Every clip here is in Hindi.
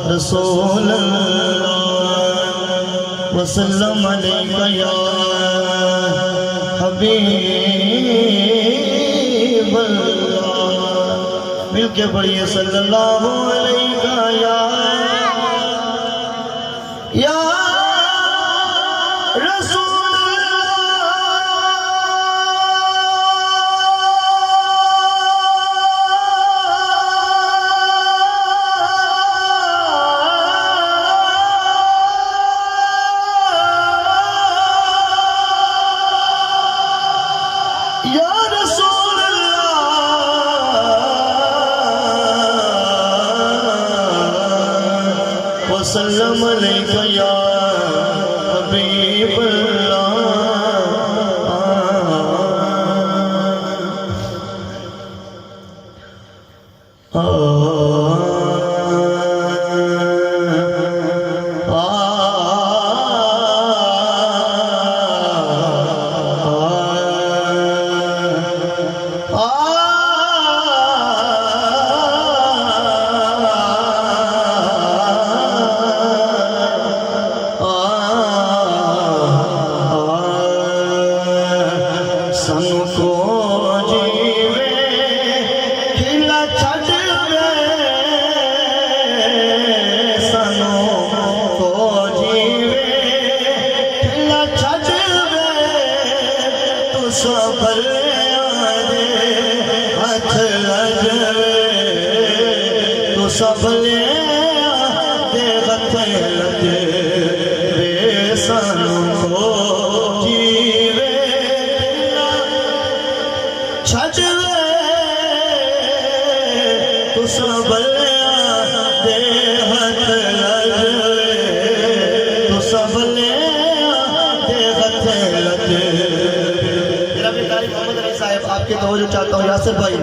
रसूल वसल्लम अलैका या हबीब अल्लाह। मिलके पढ़िए सल्लल्लाहु अलैका या रसूल वसल्लम अलैका या हबीब अल्लाह। सानू को जीवे खिला छड़वे, सानू को जीवे खिला छड़वे, तू सफल दे हथ लजवे, तू सफल दे हथ लजवे, सानू को जीवे छड़वे, तू सबलिया दे हथ लजवे, तू सबलिया दे हथ लजवे। मेरा बेटा मोहम्मद अली साहब आपके तवज्जो चाहता हूँ यासिर भाई।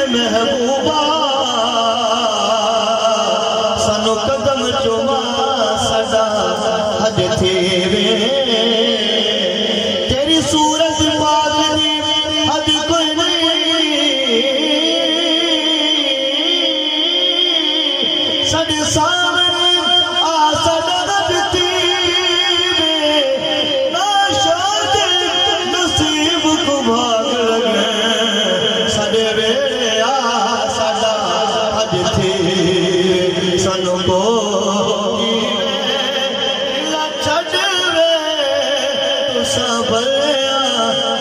महबूबा सानू कदम चुमा सदा हज थेवे, तेरी सूरत पाक दी हद कोई नहीं, साडे सामने आ सदा हज थेवे, ना शाद नसीब को भाग लगे, साडे सानू को छड़वे, तू सबलिया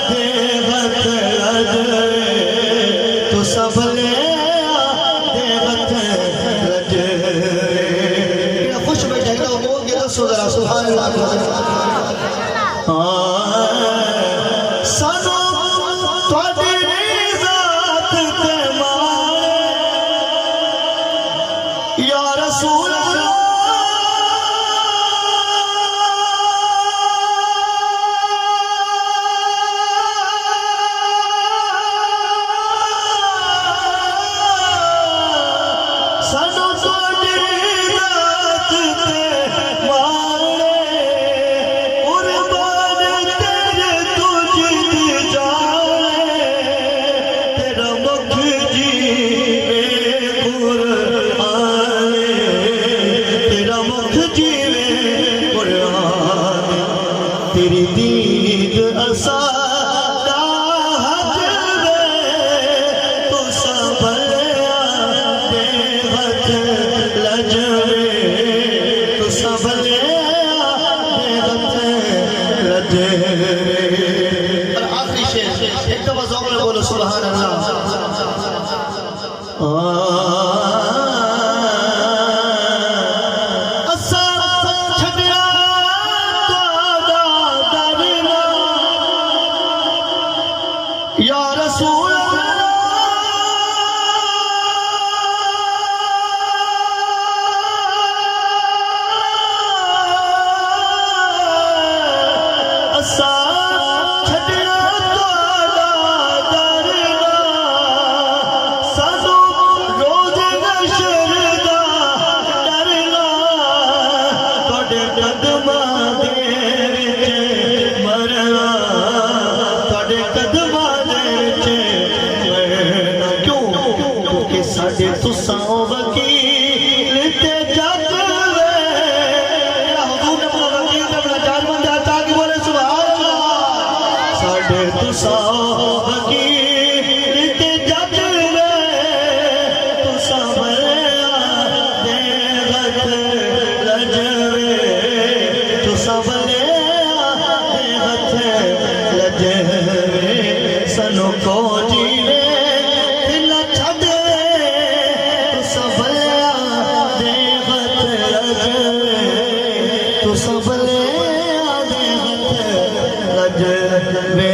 दे हथ लजवे, तू सबलिया दे हथ लजवे। खुश बैठेगा वो बोल के दसो जरा सुभान अल्लाह। सानू या रसूल साओ फकीर ते जज वे तुसा भलिया दे हथ लजवे तुसा भलिया दे हथ लजवे सनु को जीवे दिल छड़े तुसा भलिया दे हथ लजवे तुसा भलिया दे हथ लजवे